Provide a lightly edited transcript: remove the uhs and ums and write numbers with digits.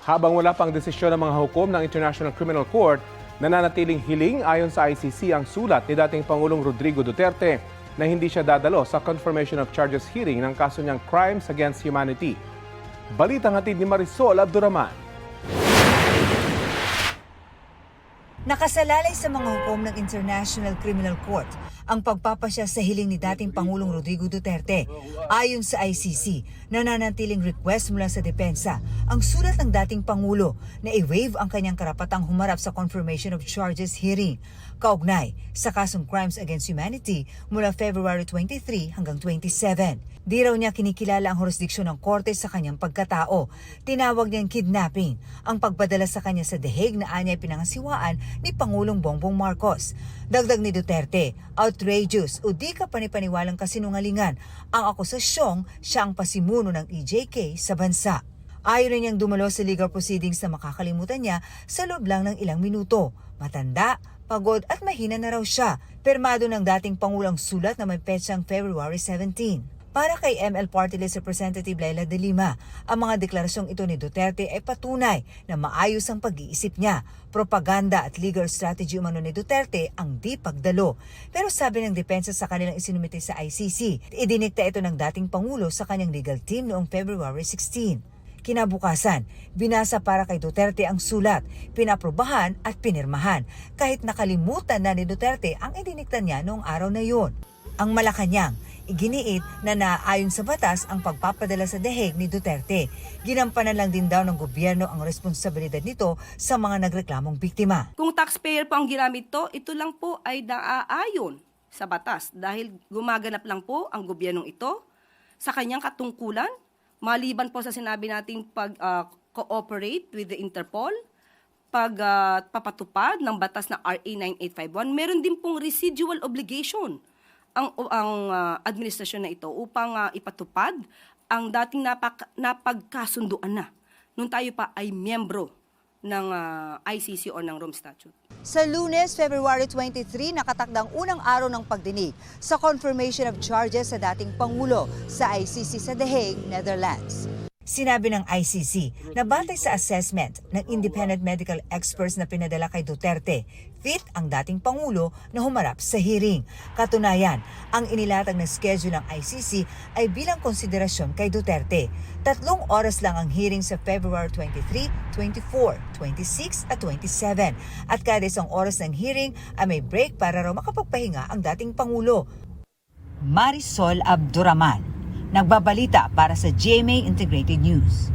Habang wala pang desisyon ng mga hukom ng International Criminal Court, nananatiling hiling ayon sa ICC ang sulat ni dating Pangulong Rodrigo Duterte na hindi siya dadalo sa confirmation of charges hearing ng kaso niyang Crimes Against Humanity. Balitang hatid ni Marisol Abduraman. Nakasalalay sa mga hukom ng International Criminal Court ang pagpapasya sa hiling ni dating Pangulong Rodrigo Duterte. Ayon sa ICC, nananatiling request mula sa depensa ang sulat ng dating Pangulo na i-waive ang kanyang karapatang humarap sa confirmation of charges hearing kaugnay sa kasong Crimes Against Humanity mula February 23 hanggang 27. Di raw niya kinikilala ang jurisdiksyon ng korte sa kanyang pagkatao. Tinawag niyang kidnapping ang pagpadala sa kanya sa The Hague na anya pinangasiwaan ni Pangulong Bongbong Marcos. Dagdag ni Duterte, outrageous o di ka panipaniwalang kasinungalingan ang akusasyong siya ang pasimuno ng EJK sa bansa. Ayaw rin niyang dumalo sa legal proceedings na makakalimutan niya sa loob lang ng ilang minuto. Matanda, pagod at mahina na raw siya. Pirmado ng dating Pangulong sulat na may petsang February 17. Para kay ML Party List Representative Leila de Lima, ang mga deklarasyong ito ni Duterte ay patunay na maayos ang pag-iisip niya. Propaganda at legal strategy umano ni Duterte ang di pagdalo. Pero sabi ng depensa sa kanilang isinumite sa ICC, idinikta ito ng dating Pangulo sa kanyang legal team noong February 16. Kinabukasan, binasa para kay Duterte ang sulat, pinaprobahan at pinirmahan kahit nakalimutan na ni Duterte ang idinikta niya noong araw na yun. Ang Malacanang, iginiit na naayon sa batas ang pagpapadala sa The Hague ni Duterte. Ginampanan lang din daw ng gobyerno ang responsibilidad nito sa mga nagreklamong biktima. Kung taxpayer po ang ginamit ito lang po ay naaayon sa batas dahil gumaganap lang po ang gobyernong ito sa kanyang katungkulan maliban po sa sinabi nating pag-cooperate with the Interpol, pagpapatupad ng batas na RA 9851, meron din pong residual obligation ang administrasyon na ito upang ipatupad ang dating napagkasunduan na nung tayo pa ay miyembro ng ICC o ng Rome Statute. Sa Lunes, February 23, nakatakdang unang araw ng pagdinig sa confirmation of charges sa dating Pangulo sa ICC sa The Hague, Netherlands. Sinabi ng ICC na batay sa assessment ng independent medical experts na pinadala kay Duterte, fit ang dating Pangulo na humarap sa hearing. Katunayan, ang inilatag na schedule ng ICC ay bilang konsiderasyon kay Duterte. 3 oras lang ang hearing sa February 23, 24, 26 at 27. At kada isang oras ng hearing ay may break para raw makapagpahinga ang dating Pangulo. Marisol Abduraman, nagbabalita para sa GMA Integrated News.